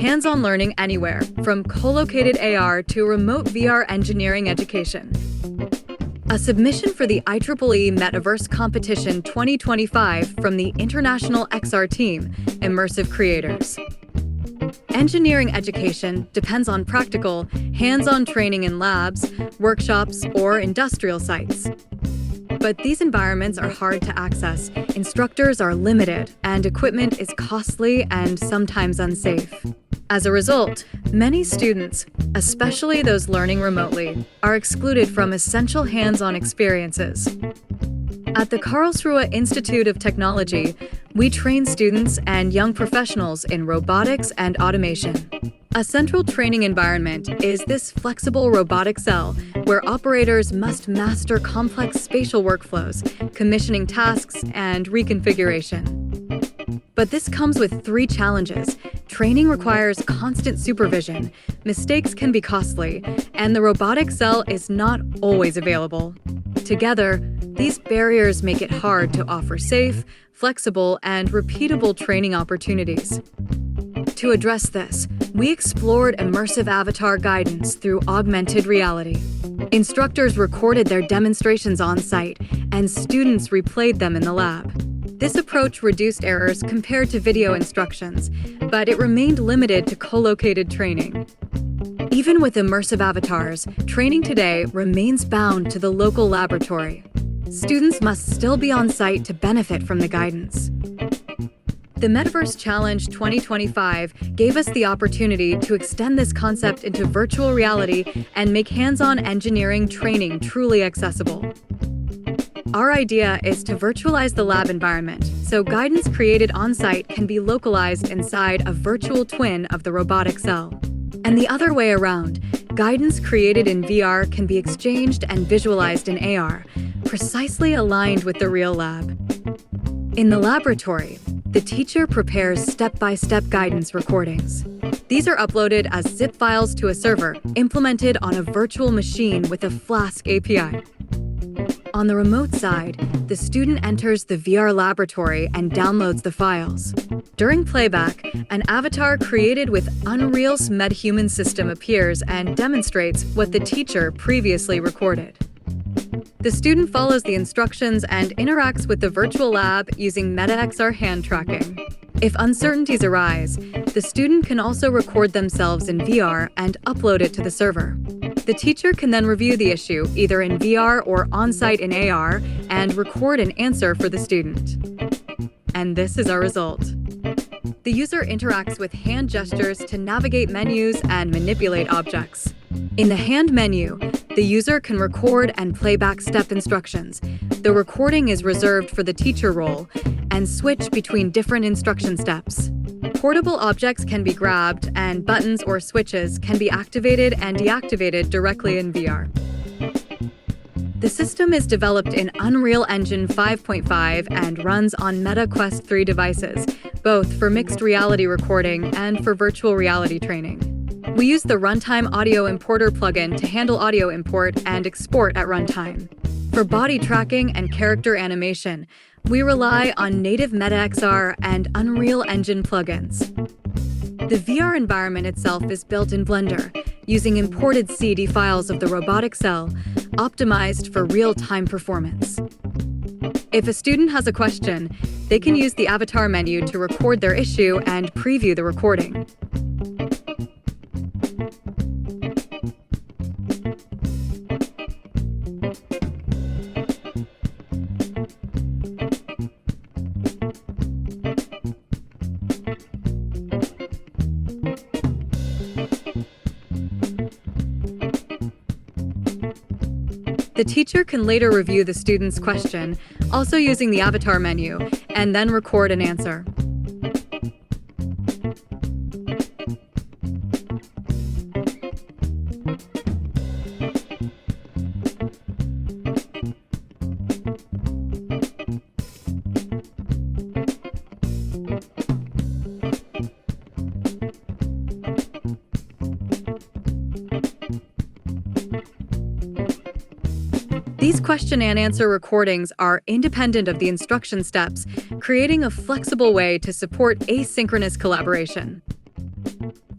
hands-on learning anywhere, from co-located AR to remote VR engineering education. A submission for the IEEE Metaverse Competition 2025 from the International XR Team, Immersive Creators. Engineering education depends on practical, hands-on training in labs, workshops, or industrial sites. But these environments are hard to access, instructors are limited, and equipment is costly and sometimes unsafe. As a result, many students, especially those learning remotely, are excluded from essential hands-on experiences. At the Karlsruhe Institute of Technology, we train students and young professionals in robotics and automation. A central training environment is this flexible robotic cell where operators must master complex spatial workflows, commissioning tasks, and reconfiguration. But this comes with three challenges. Training requires constant supervision, mistakes can be costly, and the robotic cell is not always available. Together, these barriers make it hard to offer safe, flexible, and repeatable training opportunities. To address this, we explored immersive avatar guidance through augmented reality. Instructors recorded their demonstrations on site, and students replayed them in the lab. This approach reduced errors compared to video instructions, but it remained limited to co-located training. Even with immersive avatars, training today remains bound to the local laboratory. Students must still be on site to benefit from the guidance. The Metaverse Challenge 2025 gave us the opportunity to extend this concept into virtual reality and make hands-on engineering training truly accessible. Our idea is to virtualize the lab environment, so guidance created on-site can be localized inside a virtual twin of the robotic cell. And the other way around, guidance created in VR can be exchanged and visualized in AR, precisely aligned with the real lab. In the laboratory, the teacher prepares step-by-step guidance recordings. These are uploaded as zip files to a server, implemented on a virtual machine with a Flask API. On the remote side, the student enters the VR laboratory and downloads the files. During playback, an avatar created with Unreal's MetaHuman system appears and demonstrates what the teacher previously recorded. The student follows the instructions and interacts with the virtual lab using MetaXR hand tracking. If uncertainties arise, the student can also record themselves in VR and upload it to the server. The teacher can then review the issue, either in VR or on-site in AR, and record an answer for the student. And this is our result. The user interacts with hand gestures to navigate menus and manipulate objects. In the hand menu, the user can record and play back step instructions. The recording is reserved for the teacher role and switch between different instruction steps. Portable objects can be grabbed, and buttons or switches can be activated and deactivated directly in VR. The system is developed in Unreal Engine 5.5 and runs on Meta Quest 3 devices, both for mixed reality recording and for virtual reality training. We use the Runtime Audio Importer plugin to handle audio import and export at runtime. For body tracking and character animation, we rely on native MetaXR and Unreal Engine plugins. The VR environment itself is built in Blender, using imported CD files of the robotic cell, optimized for real-time performance. If a student has a question, they can use the avatar menu to record their issue and preview the recording. The teacher can later review the student's question, also using the avatar menu, and then record an answer. These question and answer recordings are independent of the instruction steps, creating a flexible way to support asynchronous collaboration.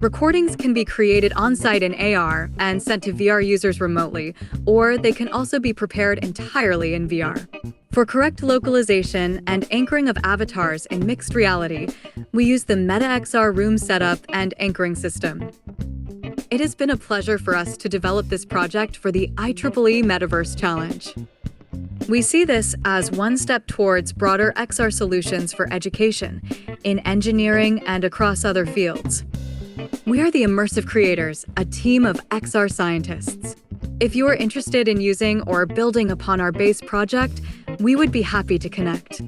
Recordings can be created on-site in AR and sent to VR users remotely, or they can also be prepared entirely in VR. For correct localization and anchoring of avatars in mixed reality, we use the MetaXR room setup and anchoring system. It has been a pleasure for us to develop this project for the IEEE Metaverse Challenge. We see this as one step towards broader XR solutions for education, in engineering and across other fields. We are the Immersive Creators, a team of XR scientists. If you are interested in using or building upon our base project, we would be happy to connect.